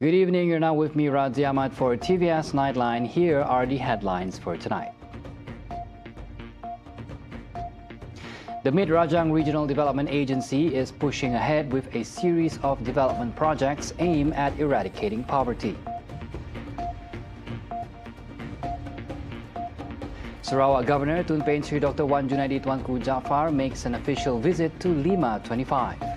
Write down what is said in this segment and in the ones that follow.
Good evening, you're now with me, MiRRDA for TVS Nightline. Here are the headlines for tonight. The Mid-Rajang Regional Development Agency is pushing ahead with a series of development projects aimed at eradicating poverty. Sarawak Governor Tun Pein Sri Dr. Wan Junaidi Tuanku Jaafar makes an official visit to Lima 25.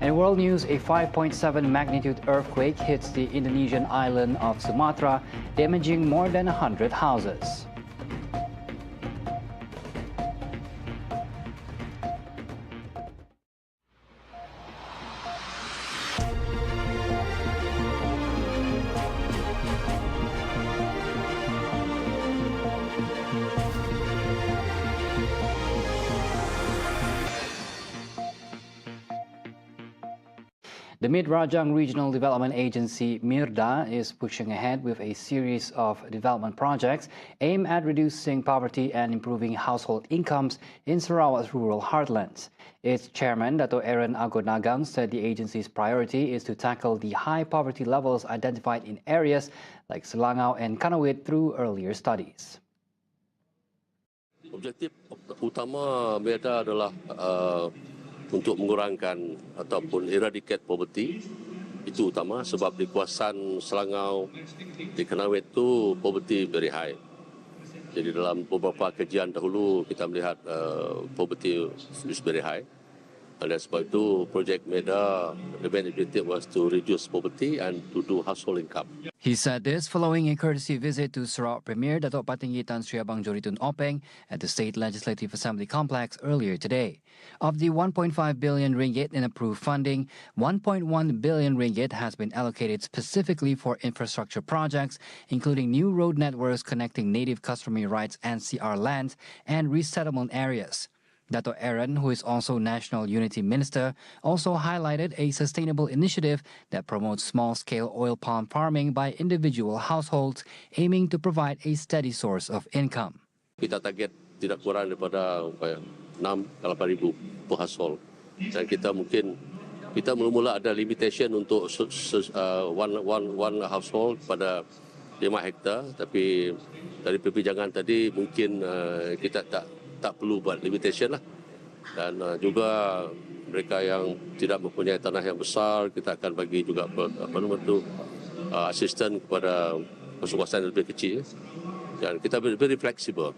In world news, a 5.7 magnitude earthquake hits the Indonesian island of Sumatra, damaging more than 100 houses. The Mid-Rajang Regional Development Agency, MiRRDA, is pushing ahead with a series of development projects aimed at reducing poverty and improving household incomes in Sarawak's rural heartlands. Its chairman, Dato' Aaron Agonagang, said the agency's priority is to tackle the high poverty levels identified in areas like Selangau and Kanawit through earlier studies. Objektif utama MiRRDA adalah untuk mengurangkan ataupun eradicate poverty. Itu utama sebab di kawasan Selangau, di Kanawit itu poverty very high. Jadi dalam beberapa kajian dahulu kita melihat poverty is very high. Dan sebab itu projek MiRRDA, the main objective was to reduce poverty and to do household income. He said this following a courtesy visit to Sarawak Premier Dato' Patinggi Tan Sri Abang Joritun Openg at the State Legislative Assembly complex earlier today. Of the 1.5 billion ringgit in approved funding, 1.1 billion ringgit has been allocated specifically for infrastructure projects, including new road networks connecting native customary rights NCR lands and resettlement areas. Dato' Aaron, who is also National Unity Minister, also highlighted a sustainable initiative that promotes small-scale oil palm farming by individual households, aiming to provide a steady source of income. Kita target tidak kurang daripada 6-8,000 per household. Dan kita mula-mula ada limitation untuk one household pada 5 hektar, tapi dari perbincangan tadi mungkin kita tak perlu buat limitation lah. Dan juga mereka yang tidak mempunyai tanah yang besar, kita akan bagi juga assistant kepada kawasan yang lebih kecil. Dan kita very flexible.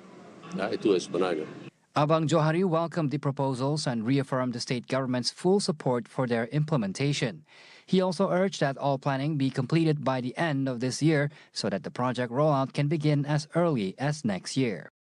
Itu sebenarnya. Abang Johari welcomed the proposals and reaffirmed the state government's full support for their implementation. He also urged that all planning be completed by the end of this year so that the project rollout can begin as early as next year.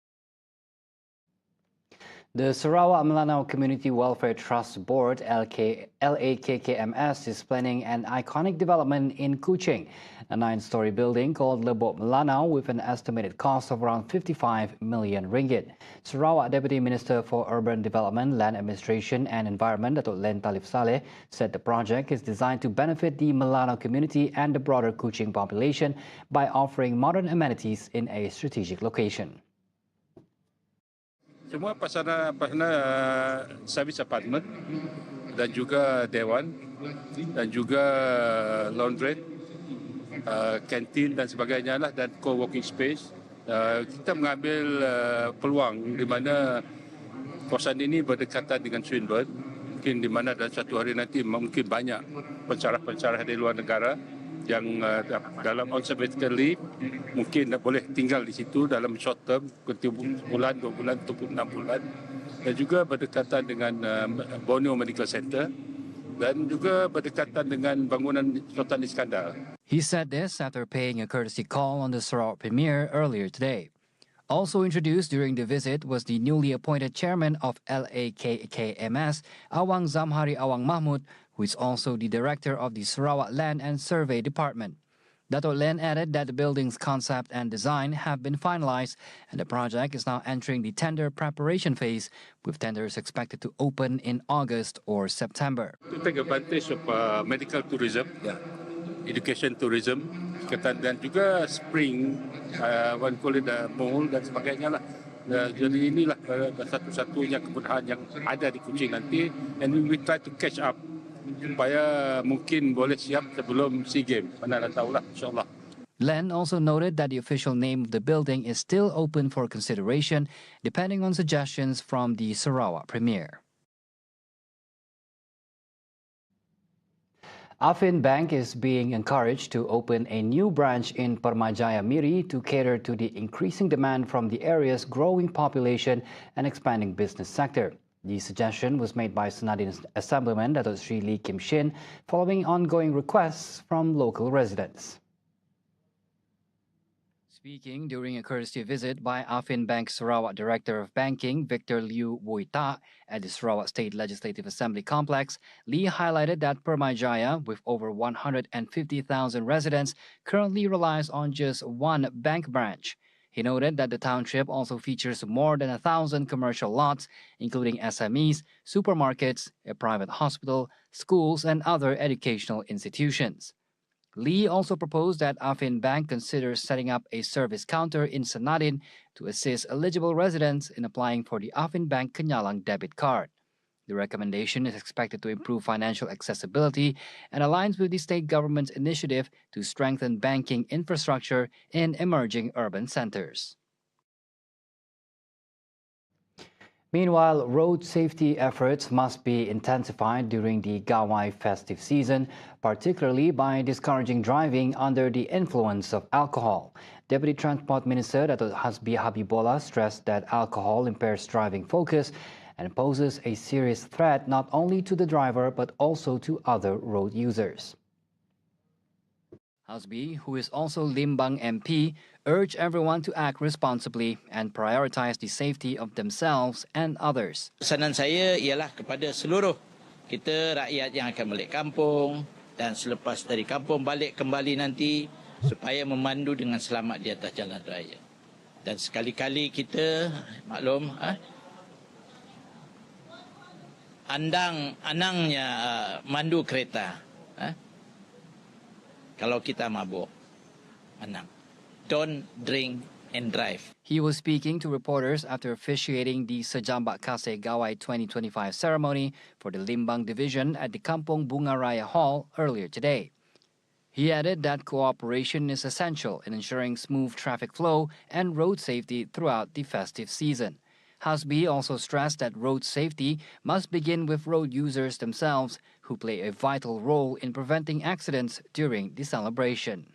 The Sarawak Melanau Community Welfare Trust Board, LAKKMS, is planning an iconic development in Kuching, a 9-story building called Lebok Melanau with an estimated cost of around 55 million ringgit. Sarawak Deputy Minister for Urban Development, Land Administration and Environment, Dato' Len Talif Saleh, said the project is designed to benefit the Melanau community and the broader Kuching population by offering modern amenities in a strategic location. Semua pasana servis apartment dan juga dewan dan juga laundrette, kantin dan sebagainya lah, dan co-working space. Kita mengambil peluang di mana kawasan ini berdekatan dengan Swinburne, mungkin di mana dalam satu hari nanti mungkin banyak pensyarah-pensyarah dari luar negara yang dalam on sabbatical leave mungkin boleh tinggal di situ dalam short term, bulan, 2 bulan ataupun 6 bulan, dan juga berdekatan dengan Borneo Medical Center dan juga berdekatan dengan bangunan Sultan Iskandar. He said this after paying a courtesy call on the Sarawak Premier earlier today. Also introduced during the visit was the newly appointed chairman of LAKKMS, Awang Zamhari Awang Mahmud, who is also the director of the Sarawak Land and Survey Department. Dato' Len added that the building's concept and design have been finalized and the project is now entering the tender preparation phase, with tenders expected to open in August or September. To take advantage of medical tourism, education tourism, dan juga spring, one call it mall dan sebagainya lah, Jadi inilah satu-satunya kemudahan yang ada di Kuching nanti, and we try to catch up supaya mungkin boleh siap sebelum SEA Games. Mana dah tahulah, insyaAllah. Len also noted that the official name of the building is still open for consideration, depending on suggestions from the Sarawak Premier. Affin Bank is being encouraged to open a new branch in Permajaya Miri to cater to the increasing demand from the area's growing population and expanding business sector. The suggestion was made by Senadin Assemblyman Datuk Sri Lee Kim Shin following ongoing requests from local residents. Speaking during a courtesy visit by Affin Bank Sarawak Director of Banking Victor Liu Wuita at the Sarawak State Legislative Assembly complex, Lee highlighted that Permajaya, with over 150,000 residents, currently relies on just one bank branch. He noted that the township also features more than 1,000 commercial lots, including SMEs, supermarkets, a private hospital, schools, and other educational institutions. Lee also proposed that Affin Bank consider setting up a service counter in Senadin to assist eligible residents in applying for the Affin Bank Kenyalang debit card. The recommendation is expected to improve financial accessibility and aligns with the state government's initiative to strengthen banking infrastructure in emerging urban centers. Meanwhile, road safety efforts must be intensified during the Gawai festive season, particularly by discouraging driving under the influence of alcohol. Deputy Transport Minister Datuk Hasbi Habibullah stressed that alcohol impairs driving focus and poses a serious threat not only to the driver but also to other road users. Hasbi, who is also Limbang MP, urged everyone to act responsibly and prioritize the safety of themselves and others. Pesanan saya ialah kepada seluruh kita rakyat yang akan balik kampung dan selepas dari kampung balik kembali nanti supaya memandu dengan selamat di atas jalan raya. Dan sekali-kali kita maklum anangnya mandu kereta. Kalau kita mabuk, anang. Don't drink and drive. He was speaking to reporters after officiating the Sejambak Kasih Gawai 2025 ceremony for the Limbang Division at the Kampung Bunga Raya Hall earlier today. He added that cooperation is essential in ensuring smooth traffic flow and road safety throughout the festive season. Hasbi also stressed that road safety must begin with road users themselves, who play a vital role in preventing accidents during the celebration.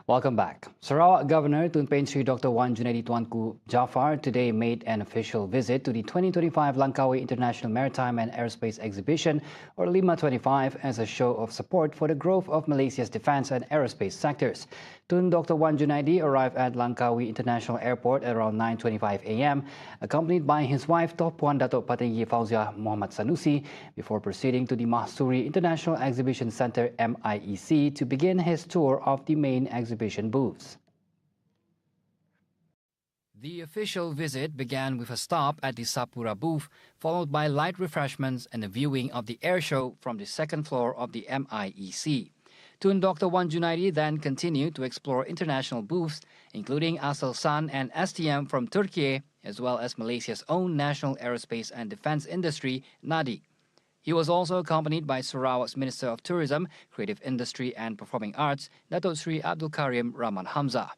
Welcome back. Sarawak Governor Tun Pein Sri Dr. Wan Junaidi Tuanku Jaafar today made an official visit to the 2025 Langkawi International Maritime and Aerospace Exhibition, or LIMA 25, as a show of support for the growth of Malaysia's defence and aerospace sectors. Tun Dr. Wan Junaidi arrived at Langkawi International Airport at around 9:25 a.m., accompanied by his wife Top Puan Datuk Patinggi Fauziah Muhammad Sanusi, before proceeding to the Mahsuri International Exhibition Centre MIEC to begin his tour of the main exhibition booths. The official visit began with a stop at the Sapura booth, followed by light refreshments and a viewing of the air show from the second floor of the MIEC. Tun Dr. Wan Junaidi then continued to explore international booths, including Aselsan and STM from Turkey, as well as Malaysia's own national aerospace and defence industry, NADI. He was also accompanied by Sarawak's Minister of Tourism, Creative Industry and Performing Arts, Datuk Sri Abdul Karim Rahman Hamzah.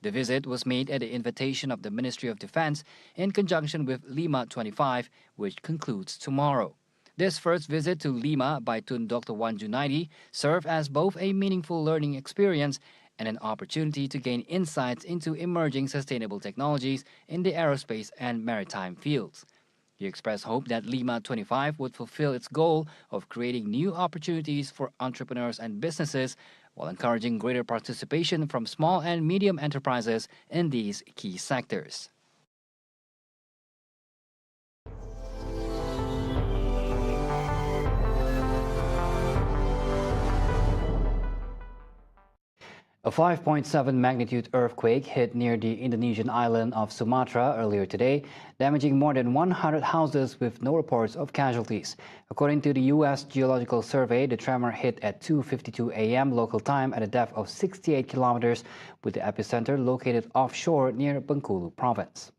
The visit was made at the invitation of the Ministry of Defence in conjunction with Lima 25, which concludes tomorrow. This first visit to Lima by Tun Dr. Wan Junaidi served as both a meaningful learning experience and an opportunity to gain insights into emerging sustainable technologies in the aerospace and maritime fields. He expressed hope that Lima 25 would fulfill its goal of creating new opportunities for entrepreneurs and businesses while encouraging greater participation from small and medium enterprises in these key sectors. A 5.7 magnitude earthquake hit near the Indonesian island of Sumatra earlier today, damaging more than 100 houses with no reports of casualties. According to the U.S. Geological Survey, the tremor hit at 2:52 a.m. local time at a depth of 68 kilometers, with the epicenter located offshore near Bengkulu province.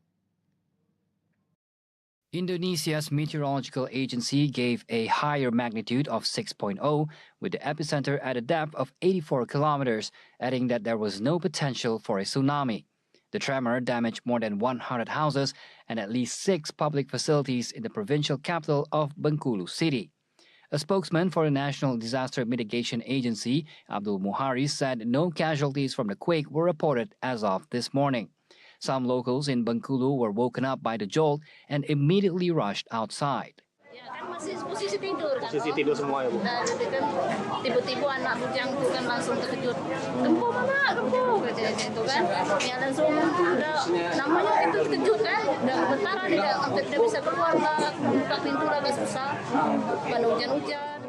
Indonesia's meteorological agency gave a higher magnitude of 6.0, with the epicenter at a depth of 84 kilometers, adding that there was no potential for a tsunami. The tremor damaged more than 100 houses and at least 6 public facilities in the provincial capital of Bengkulu City. A spokesman for the National Disaster Mitigation Agency, Abdul Muhari, said no casualties from the quake were reported as of this morning. Some locals in Bengkulu were woken up by the jolt and immediately rushed outside. Posisi tidur semua ya Bu. Nah, jadi kan tiba-tiba anak bujang itu kan langsung terkejut. Gempa mama, gempa gitu kan. Ya langsung udah namanya itu terkejut kan. Udah gemetaran tidak bisa keluar lah, buka pintu agak susah. Karena hujan-hujan.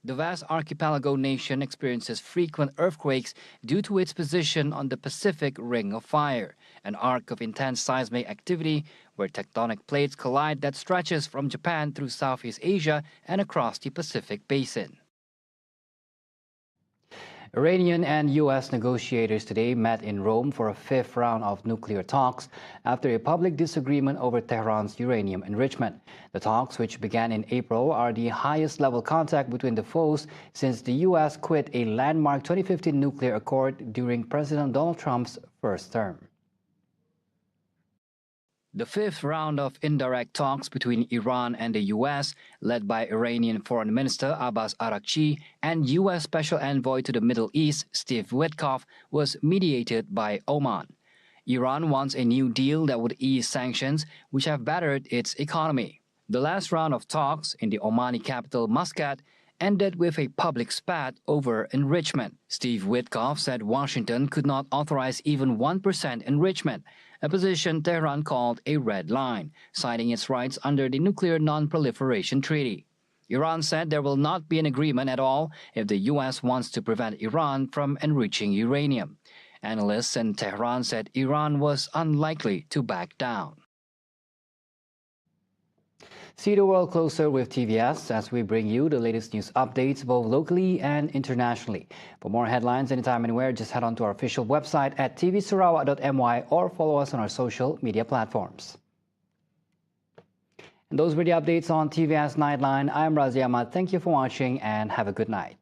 The vast archipelago nation experiences frequent earthquakes due to its position on the Pacific Ring of Fire, an arc of intense seismic activity where tectonic plates collide that stretches from Japan through Southeast Asia and across the Pacific Basin. Iranian and U.S. negotiators today met in Rome for a 5th round of nuclear talks after a public disagreement over Tehran's uranium enrichment. The talks, which began in April, are the highest-level contact between the foes since the U.S. quit a landmark 2015 nuclear accord during President Donald Trump's first term. The 5th round of indirect talks between Iran and the U.S., led by Iranian Foreign Minister Abbas Araghchi and U.S. Special Envoy to the Middle East Steve Witkoff, was mediated by Oman. Iran wants a new deal that would ease sanctions, which have battered its economy. The last round of talks in the Omani capital Muscat ended with a public spat over enrichment. Steve Witkoff said Washington could not authorize even 1% enrichment, a position Tehran called a red line, citing its rights under the Nuclear Non-Proliferation Treaty. Iran said there will not be an agreement at all if the U.S. wants to prevent Iran from enriching uranium. Analysts in Tehran said Iran was unlikely to back down. See the world closer with TVS as we bring you the latest news updates both locally and internationally. For more headlines anytime, anywhere, just head on to our official website at tvsarawak.my or follow us on our social media platforms. And those were the updates on TVS Nightline. I'm Razi Ahmad. Thank you for watching and have a good night.